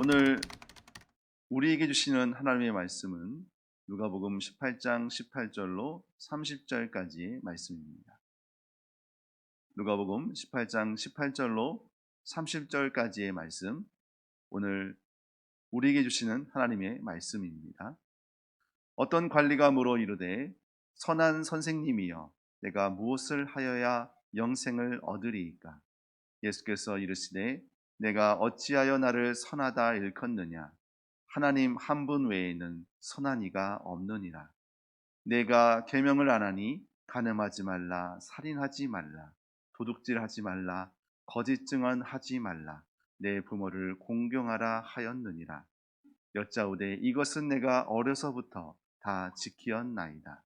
오늘 우리에게 주시는 하나님의 말씀은 누가복음 18장 18절로 30절까지의 말씀입니다. 누가복음 18장 18절로 30절까지의 말씀, 오늘 우리에게 주시는 하나님의 말씀입니다. 어떤 관리가 물어 이르되 선한 선생님이여 내가 무엇을 하여야 영생을 얻으리이까? 예수께서 이르시되 내가 어찌하여 나를 선하다 일컫느냐? 하나님 한 분 외에는 선한 이가 없느니라. 내가 계명을 안 하니 간음하지 말라, 살인하지 말라, 도둑질하지 말라, 거짓 증언하지 말라, 내 부모를 공경하라 하였느니라. 여짜오되 이것은 내가 어려서부터 다 지키었나이다.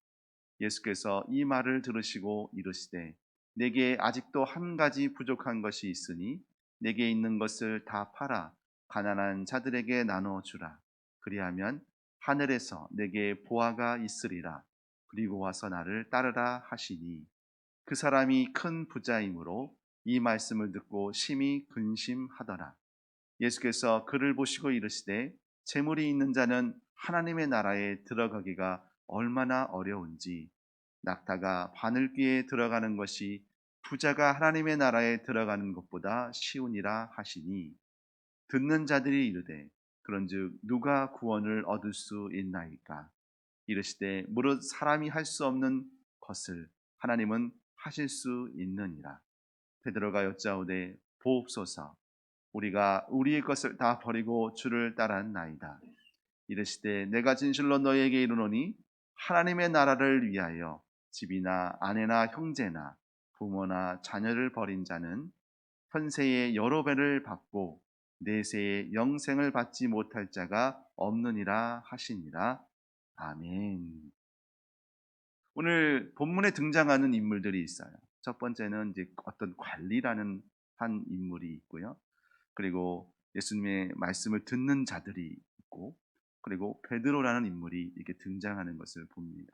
예수께서 이 말을 들으시고 이르시되 내게 아직도 한 가지 부족한 것이 있으니 내게 있는 것을 다 팔아 가난한 자들에게 나누어 주라. 그리하면 하늘에서 내게 보화가 있으리라. 그리고 와서 나를 따르라 하시니 그 사람이 큰 부자이므로 이 말씀을 듣고 심히 근심하더라. 예수께서 그를 보시고 이르시되 재물이 있는 자는 하나님의 나라에 들어가기가 얼마나 어려운지, 낙타가 바늘귀에 들어가는 것이 부자가 하나님의 나라에 들어가는 것보다 쉬우니라 하시니, 듣는 자들이 이르되 그런즉 누가 구원을 얻을 수 있나이까? 이르시되 무릇 사람이 할 수 없는 것을 하나님은 하실 수 있느니라. 베드로가 여짜오되 보옵소서, 우리가 우리의 것을 다 버리고 주를 따랐나이다. 이르시되 내가 진실로 너희에게 이르노니 하나님의 나라를 위하여 집이나 아내나 형제나 부모나 자녀를 버린 자는 현세의 여러 배를 받고 내세의 영생을 받지 못할 자가 없느니라 하시니라. 아멘. 오늘 본문에 등장하는 인물들이 있어요. 첫 번째는 이제 어떤 관리라는 한 인물이 있고요. 그리고 예수님의 말씀을 듣는 자들이 있고, 그리고 베드로라는 인물이 이렇게 등장하는 것을 봅니다.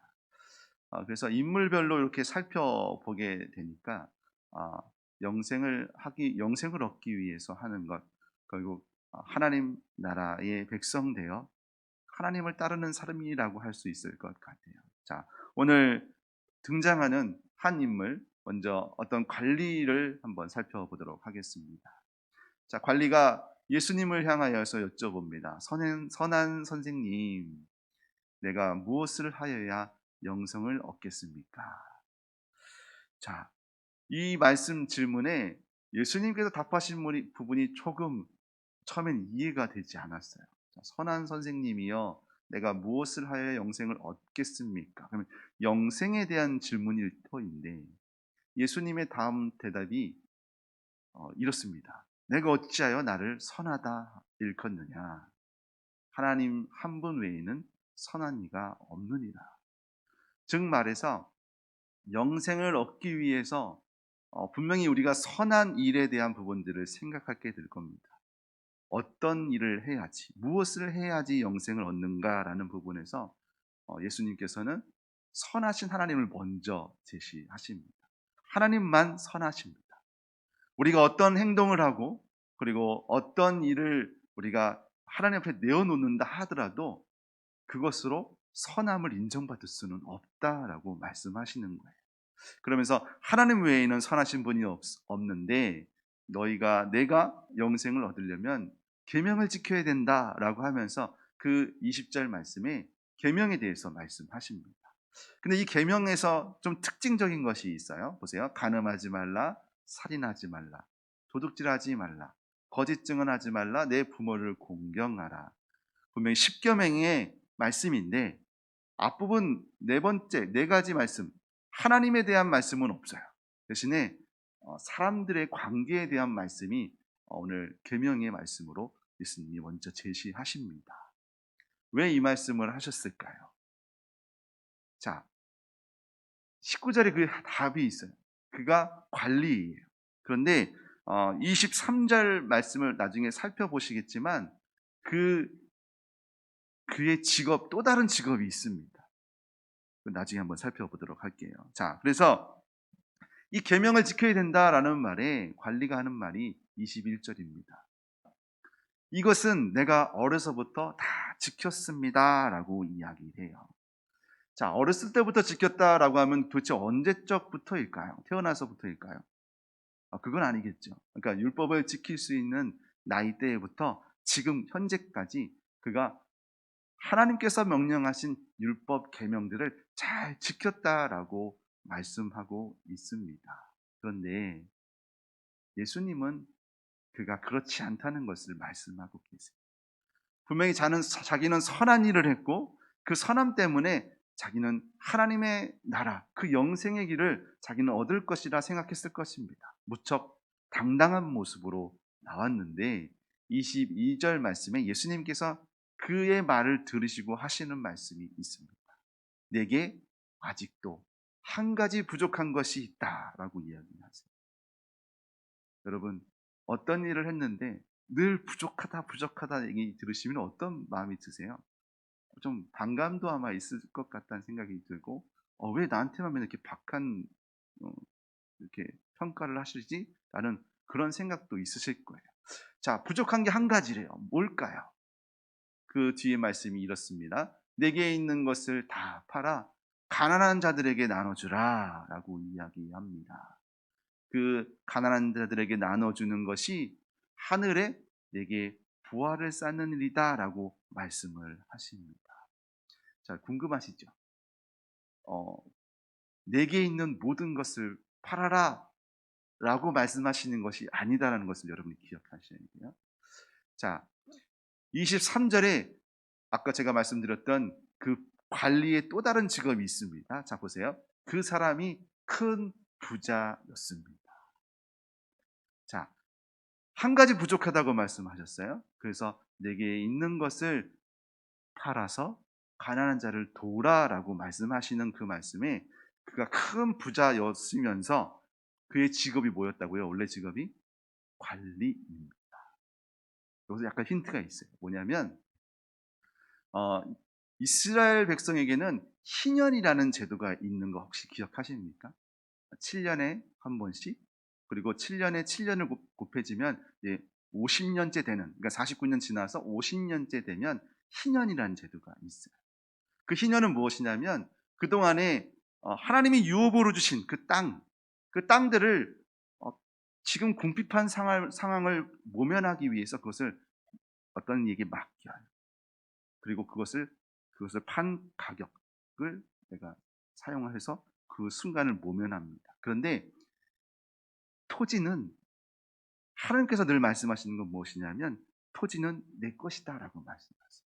그래서 인물별로 이렇게 살펴보게 되니까 영생을 얻기 위해서 하는 것, 결국 하나님 나라의 백성 되어 하나님을 따르는 사람이라고 할 수 있을 것 같아요. 자, 오늘 등장하는 한 인물, 먼저 어떤 관리를 한번 살펴보도록 하겠습니다. 자, 관리가 예수님을 향하여서 여쭤봅니다. 선한 선생님, 내가 무엇을 하여야 영생을 얻겠습니까? 자, 이 말씀 질문에 예수님께서 답하신 부분이 조금 처음엔 이해가 되지 않았어요. 자, 선한 선생님이여 내가 무엇을 하여야 영생을 얻겠습니까? 그러면 영생에 대한 질문일 터인데 예수님의 다음 대답이 이렇습니다. 내가 어찌하여 나를 선하다 일컫느냐? 하나님 한 분 외에는 선한 이가 없느니라. 즉 말해서 영생을 얻기 위해서 분명히 우리가 선한 일에 대한 부분들을 생각하게 될 겁니다. 어떤 일을 해야지, 무엇을 해야지 영생을 얻는가라는 부분에서 예수님께서는 선하신 하나님을 먼저 제시하십니다. 하나님만 선하십니다. 우리가 어떤 행동을 하고 그리고 어떤 일을 우리가 하나님 앞에 내어놓는다 하더라도 그것으로 선함을 인정받을 수는 없다라고 말씀하시는 거예요. 그러면서 하나님 외에는 선하신 분이 없는데 내가 영생을 얻으려면 계명을 지켜야 된다라고 하면서 그 20절 말씀에 계명에 대해서 말씀하십니다. 근데 이 계명에서 좀 특징적인 것이 있어요. 보세요. 간음하지 말라, 살인하지 말라, 도둑질하지 말라, 거짓 증언하지 말라, 내 부모를 공경하라. 분명히 십계명의 말씀인데 앞부분 네 가지 말씀, 하나님에 대한 말씀은 없어요. 대신에 사람들의 관계에 대한 말씀이 오늘 계명의 말씀으로 예수님이 먼저 제시하십니다. 왜 이 말씀을 하셨을까요? 자, 19절에 그 답이 있어요. 그가 관리예요. 그런데 23절 말씀을 나중에 살펴보시겠지만 그의 직업, 또 다른 직업이 있습니다. 나중에 한번 살펴보도록 할게요. 자, 그래서 이 계명을 지켜야 된다라는 말에 관리가 하는 말이 21절입니다. 이것은 내가 어려서부터 다 지켰습니다라고 이야기해요. 자, 어렸을 때부터 지켰다라고 하면 도대체 언제적부터일까요? 태어나서부터일까요? 그건 아니겠죠. 그러니까 율법을 지킬 수 있는 나이대부터 지금 현재까지 그가 하나님께서 명령하신 율법 계명들을 잘 지켰다라고 말씀하고 있습니다. 그런데 예수님은 그가 그렇지 않다는 것을 말씀하고 계세요. 분명히 자기는 선한 일을 했고 그 선함 때문에 자기는 하나님의 나라, 그 영생의 길을 자기는 얻을 것이라 생각했을 것입니다. 무척 당당한 모습으로 나왔는데 22절 말씀에 예수님께서 그의 말을 들으시고 하시는 말씀이 있습니다. 내게 아직도 한 가지 부족한 것이 있다라고 이야기하세요. 여러분, 어떤 일을 했는데 늘 부족하다 부족하다 얘기 들으시면 어떤 마음이 드세요? 좀 반감도 아마 있을 것 같다는 생각이 들고 왜 나한테만 맨날 이렇게 박한 어, 이렇게 평가를 하시지? 라는 그런 생각도 있으실 거예요. 자, 부족한 게 한 가지래요. 뭘까요? 그 뒤에 말씀이 이렇습니다. 내게 있는 것을 다 팔아 가난한 자들에게 나눠주라 라고 이야기합니다. 그 가난한 자들에게 나눠주는 것이 하늘에 내게 부활을 쌓는 일이다 라고 말씀을 하십니다. 자, 궁금하시죠? 어, 내게 있는 모든 것을 팔아라 라고 말씀하시는 것이 아니다라는 것을 여러분이 기억하셔야 돼요. 자, 23절에 아까 제가 말씀드렸던 그 관리의 또 다른 직업이 있습니다. 자, 보세요. 그 사람이 큰 부자였습니다. 자, 한 가지 부족하다고 말씀하셨어요. 그래서 내게 있는 것을 팔아서 가난한 자를 도우라라고 말씀하시는 그 말씀에 그가 큰 부자였으면서 그의 직업이 뭐였다고요? 원래 직업이 관리입니다. 여기서 약간 힌트가 있어요. 뭐냐면 어, 이스라엘 백성에게는 희년이라는 제도가 있는 거 혹시 기억하십니까? 7년에 한 번씩, 그리고 7년에 7년을 곱해지면 이제 50년째 되는, 그러니까 49년 지나서 50년째 되면 희년이라는 제도가 있어요. 그 희년은 무엇이냐면 그동안에 하나님이 유업으로 주신 그 땅들을 지금 궁핍한 상황을 모면하기 위해서 그것을 어떤 이에게 맡겨요. 그리고 그것을 판 가격을 내가 사용해서 그 순간을 모면합니다. 그런데 토지는 하나님께서 늘 말씀하시는 건 무엇이냐면 토지는 내 것이다라고 말씀하세요.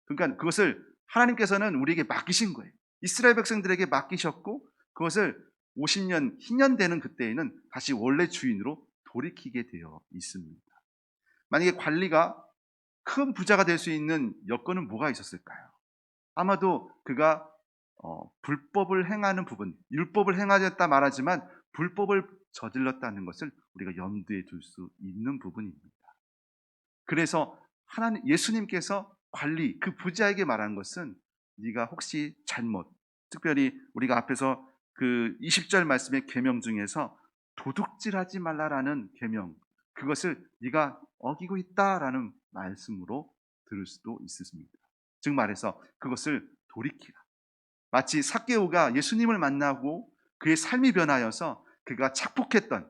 그러니까 그것을 하나님께서는 우리에게 맡기신 거예요. 이스라엘 백성들에게 맡기셨고 그것을 50년 희년 되는 그때에는 다시 원래 주인으로 돌이키게 되어 있습니다. 만약에 관리가 큰 부자가 될 수 있는 여건은 뭐가 있었을까요? 아마도 그가 불법을 행하는 부분, 율법을 행하였다 말하지만 불법을 저질렀다는 것을 우리가 염두에 둘 수 있는 부분입니다. 그래서 예수님께서 관리, 그 부자에게 말한 것은 네가 혹시 특별히 우리가 앞에서 그 20절 말씀의 계명 중에서 도둑질하지 말라라는 계명, 그것을 네가 어기고 있다라는 말씀으로 들을 수도 있습니다. 즉 말해서 그것을 돌이키라. 마치 삭개오가 예수님을 만나고 그의 삶이 변하여서 그가 착복했던,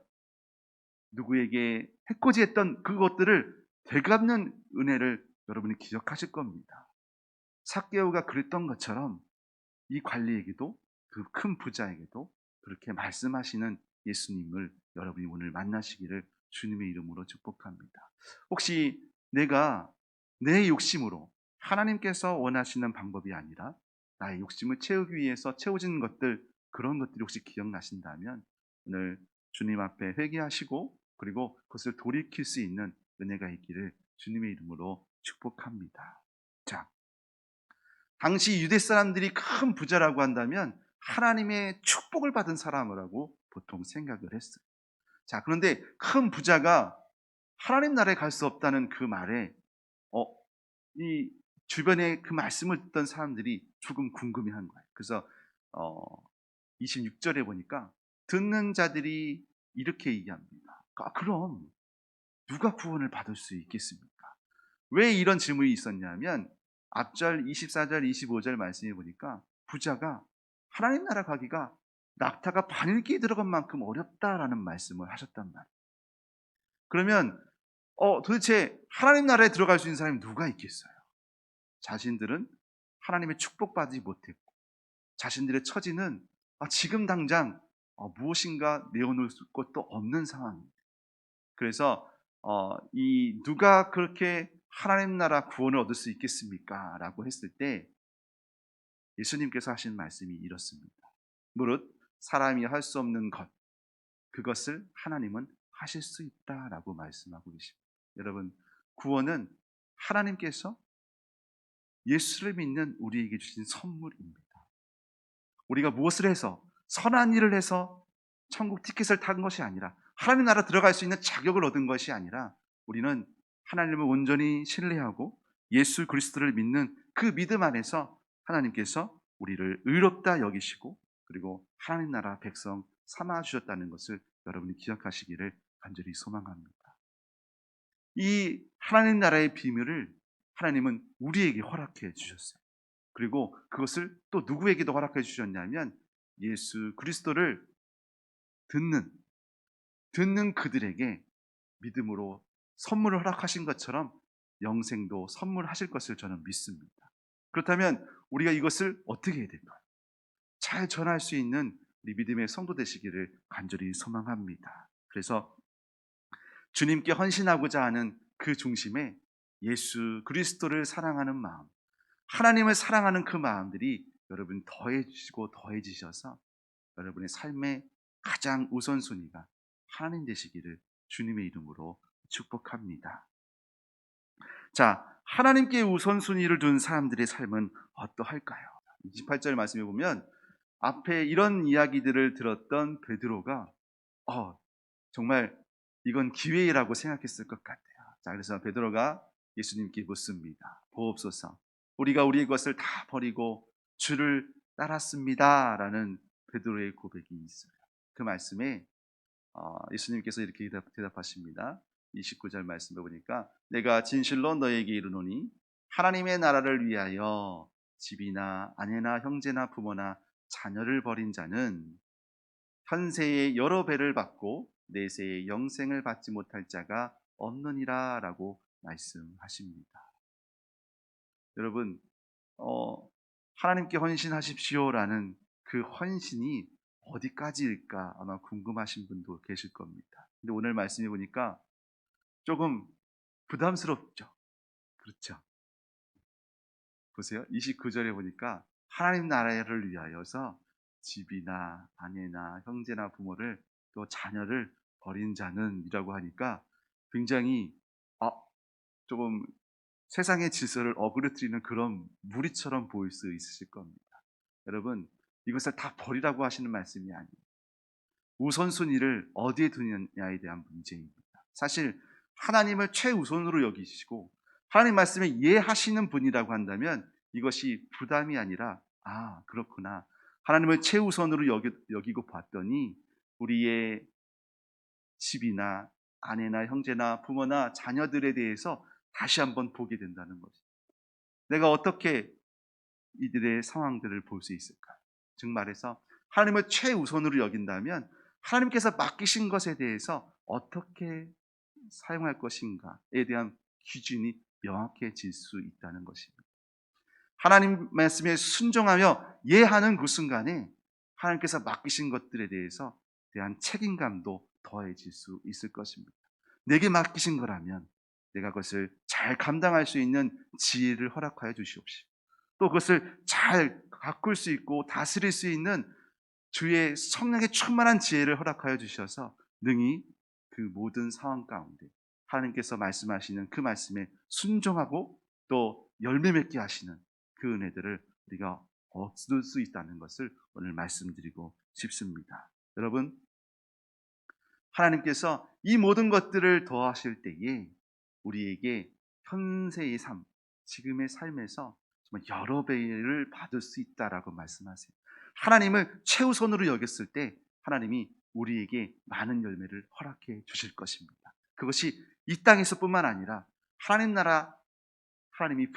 누구에게 해코지했던 그것들을 되갚는 은혜를 여러분이 기억하실 겁니다. 삭개오가 그랬던 것처럼 이 관리에게도, 그 큰 부자에게도 그렇게 말씀하시는 예수님을 여러분이 오늘 만나시기를 주님의 이름으로 축복합니다. 혹시 내가 내 욕심으로 하나님께서 원하시는 방법이 아니라 나의 욕심을 채우기 위해서 채워진 것들, 그런 것들이 혹시 기억나신다면 오늘 주님 앞에 회개하시고 그리고 그것을 돌이킬 수 있는 은혜가 있기를 주님의 이름으로 축복합니다. 자, 당시 유대 사람들이 큰 부자라고 한다면 하나님의 축복을 받은 사람이라고 보통 생각을 했어요. 자, 그런데 큰 부자가 하나님 나라에 갈 수 없다는 그 말에 어, 이 주변에 그 말씀을 듣던 사람들이 조금 궁금해한 거예요. 그래서 26절에 보니까 듣는 자들이 이렇게 얘기합니다. 그럼 누가 구원을 받을 수 있겠습니까? 왜 이런 질문이 있었냐면 앞절 24절 25절 말씀해 보니까 부자가 하나님 나라 가기가 낙타가 바늘귀에 들어간 만큼 어렵다라는 말씀을 하셨단 말이에요. 그러면 도대체 하나님 나라에 들어갈 수 있는 사람이 누가 있겠어요? 자신들은 하나님의 축복받지 못했고 자신들의 처지는 지금 당장 무엇인가 내어놓을 것도 없는 상황입니다. 그래서 이 누가 그렇게 하나님 나라 구원을 얻을 수 있겠습니까? 라고 했을 때 예수님께서 하신 말씀이 이렇습니다. 무릇 사람이 할 수 없는 것 그것을 하나님은 하실 수 있다라고 말씀하고 계십니다. 여러분, 구원은 하나님께서 예수를 믿는 우리에게 주신 선물입니다. 우리가 무엇을 해서 선한 일을 해서 천국 티켓을 탄 것이 아니라 하나님 나라 들어갈 수 있는 자격을 얻은 것이 아니라 우리는 하나님을 온전히 신뢰하고 예수 그리스도를 믿는 그 믿음 안에서 하나님께서 우리를 의롭다 여기시고 그리고 하나님 나라 백성 삼아 주셨다는 것을 여러분이 기억하시기를 간절히 소망합니다. 이 하나님 나라의 비밀을 하나님은 우리에게 허락해 주셨어요. 그리고 그것을 또 누구에게도 허락해 주셨냐면 예수 그리스도를 듣는 그들에게 믿음으로 선물을 허락하신 것처럼 영생도 선물하실 것을 저는 믿습니다. 그렇다면 우리가 이것을 어떻게 해야 될까요? 잘 전할 수 있는 우리 믿음의 성도 되시기를 간절히 소망합니다. 그래서 주님께 헌신하고자 하는 그 중심에 예수 그리스도를 사랑하는 마음, 하나님을 사랑하는 그 마음들이 여러분 더해지시고 더해지셔서 여러분의 삶의 가장 우선순위가 하나님 되시기를 주님의 이름으로 축복합니다. 자, 하나님께 우선순위를 둔 사람들의 삶은 어떠할까요? 28절 말씀해 보면 앞에 이런 이야기들을 들었던 베드로가 정말 이건 기회라고 생각했을 것 같아요. 자, 그래서 베드로가 예수님께 묻습니다. 보옵소서, 우리가 우리의 것을 다 버리고 주를 따랐습니다 라는 베드로의 고백이 있어요. 그 말씀에 예수님께서 이렇게 대답하십니다. 29절 말씀을 보니까 내가 진실로 너에게 이르노니 하나님의 나라를 위하여 집이나 아내나 형제나 부모나 자녀를 버린 자는 현세의 여러 배를 받고 내세의 영생을 받지 못할 자가 없느니라 라고 말씀하십니다. 여러분, 하나님께 헌신하십시오라는 그 헌신이 어디까지일까 아마 궁금하신 분도 계실 겁니다. 근데 오늘 말씀해 보니까 조금 부담스럽죠. 그렇죠. 보세요. 29절에 보니까 하나님 나라를 위하여서 집이나 아내나 형제나 부모를 또 자녀를 버린 자는 이라고 하니까 굉장히 조금 세상의 질서를 어그러뜨리는 그런 무리처럼 보일 수 있으실 겁니다. 여러분, 이것을 다 버리라고 하시는 말씀이 아니에요. 우선순위를 어디에 두느냐에 대한 문제입니다. 사실 하나님을 최우선으로 여기시고 하나님 말씀에 이해하시는 분이라고 한다면 이것이 부담이 아니라 그렇구나, 하나님을 최우선으로 여기고 봤더니 우리의 집이나 아내나 형제나 부모나 자녀들에 대해서 다시 한번 보게 된다는 것입니다. 내가 어떻게 이들의 상황들을 볼 수 있을까? 즉 말해서 하나님을 최우선으로 여긴다면 하나님께서 맡기신 것에 대해서 어떻게 사용할 것인가에 대한 기준이 명확해질 수 있다는 것입니다. 하나님 말씀에 순종하며 예하는 그 순간에 하나님께서 맡기신 것들에 대한 책임감도 더해질 수 있을 것입니다. 내게 맡기신 거라면 내가 그것을 잘 감당할 수 있는 지혜를 허락하여 주시옵시고 또 그것을 잘 가꿀 수 있고 다스릴 수 있는 주의 성령의 충만한 지혜를 허락하여 주셔서 능히 그 모든 상황 가운데 하나님께서 말씀하시는 그 말씀에 순종하고 또 열매 맺게 하시는 그 은혜들을 우리가 얻을 수 있다는 것을 오늘 말씀드리고 싶습니다. 여러분, 하나님께서 이 모든 것들을 더하실 때에 우리에게 현세의 삶, 지금의 삶에서 정말 여러 배를 받을 수 있다라고 말씀하세요. 하나님을 최우선으로 여겼을 때 하나님이 우리에게 많은 열매를 허락해 주실 것입니다. 그것이 이 땅에서뿐만 아니라 하나님 나라 하나님이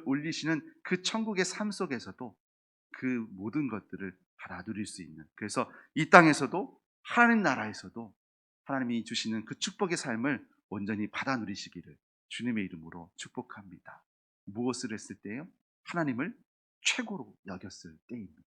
올리시는 그 천국의 삶 속에서도 그 모든 것들을 받아 누릴 수 있는, 그래서 이 땅에서도 하나님 나라에서도 하나님이 주시는 그 축복의 삶을 온전히 받아 누리시기를 주님의 이름으로 축복합니다. 무엇을 했을 때요? 하나님을 최고로 여겼을 때입니다.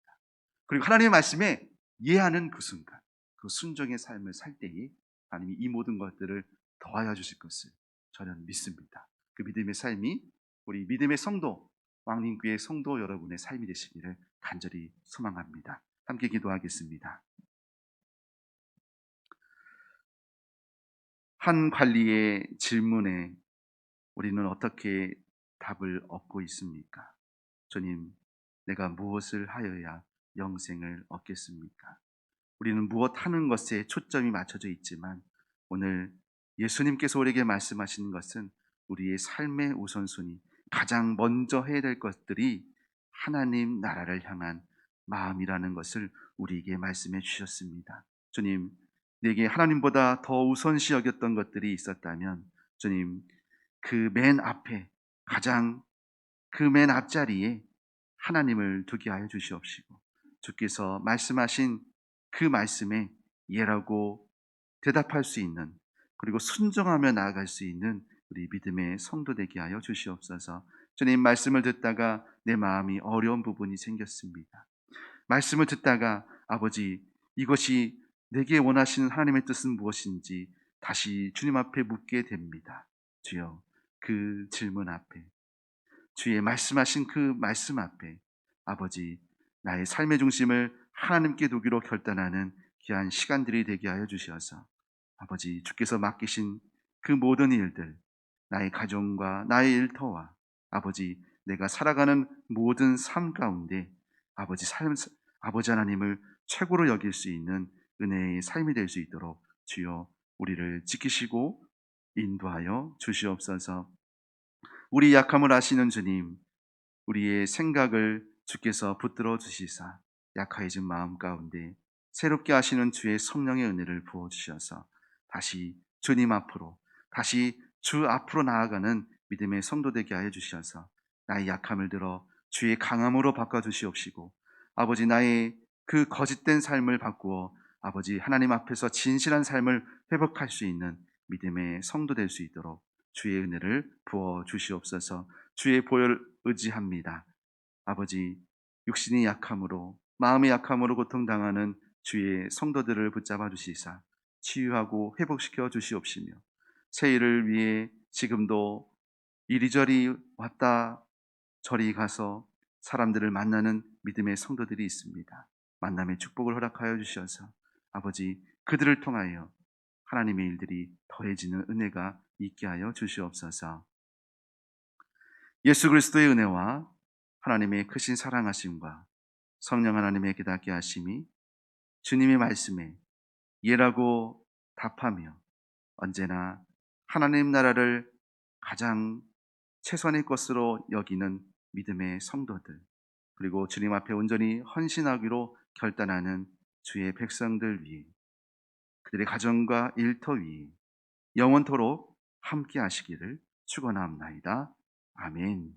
그리고 하나님의 말씀에 이해하는 그 순간, 그 순종의 삶을 살 때에 하나님이 이 모든 것들을 더하여 주실 것을 저는 믿습니다. 그 믿음의 삶이 우리 믿음의 성도, 왕림교회 성도 여러분의 삶이 되시기를 간절히 소망합니다. 함께 기도하겠습니다. 한 관리의 질문에 우리는 어떻게 답을 얻고 있습니까? 주님, 내가 무엇을 하여야 영생을 얻겠습니까? 우리는 무엇 하는 것에 초점이 맞춰져 있지만 오늘 예수님께서 우리에게 말씀하시는 것은 우리의 삶의 우선순위, 가장 먼저 해야 될 것들이 하나님 나라를 향한 마음이라는 것을 우리에게 말씀해 주셨습니다. 주님, 내게 하나님보다 더 우선시 여겼던 것들이 있었다면 주님, 그 맨 앞에, 가장 그 맨 앞자리에 하나님을 두게 하여 주시옵시고, 주께서 말씀하신 그 말씀에 예라고 대답할 수 있는, 그리고 순종하며 나아갈 수 있는 우리 믿음의 성도 되게 하여 주시옵소서. 주님, 말씀을 듣다가 내 마음이 어려운 부분이 생겼습니다. 말씀을 듣다가 아버지, 이것이 내게 원하시는 하나님의 뜻은 무엇인지 다시 주님 앞에 묻게 됩니다. 주여, 그 질문 앞에, 주의 말씀하신 그 말씀 앞에 아버지, 나의 삶의 중심을 하나님께 두기로 결단하는 귀한 시간들이 되게 하여 주시어서 아버지, 주께서 맡기신 그 모든 일들, 나의 가정과 나의 일터와 아버지, 내가 살아가는 모든 삶 가운데 아버지 하나님을 최고로 여길 수 있는 은혜의 삶이 될 수 있도록 주여 우리를 지키시고 인도하여 주시옵소서. 우리 약함을 아시는 주님, 우리의 생각을 주께서 붙들어 주시사 약해진 마음 가운데 새롭게 하시는 주의 성령의 은혜를 부어 주셔서 다시 주님 앞으로, 다시 주 앞으로 나아가는 믿음의 성도 되게 하여 주셔서 나의 약함을 들어 주의 강함으로 바꿔 주시옵시고, 아버지, 나의 그 거짓된 삶을 바꾸어 아버지 하나님 앞에서 진실한 삶을 회복할 수 있는 믿음의 성도 될 수 있도록 주의 은혜를 부어 주시옵소서. 주의 보혈 의지합니다. 아버지, 육신이 약함으로, 마음의 약함으로 고통당하는 주의 성도들을 붙잡아 주시사 치유하고 회복시켜 주시옵시며, 새 일을 위해 지금도 이리저리 왔다 저리 가서 사람들을 만나는 믿음의 성도들이 있습니다. 만남의 축복을 허락하여 주셔서 아버지, 그들을 통하여 하나님의 일들이 더해지는 은혜가 있게 하여 주시옵소서. 예수 그리스도의 은혜와 하나님의 크신 사랑하심과 성령 하나님의 깨닫게 하심이 주님의 말씀에 예라고 답하며 언제나 하나님 나라를 가장 최선의 것으로 여기는 믿음의 성도들, 그리고 주님 앞에 온전히 헌신하기로 결단하는 주의 백성들 위에, 그들의 가정과 일터 위에 영원토록 함께 하시기를 축원합나이다. 아멘.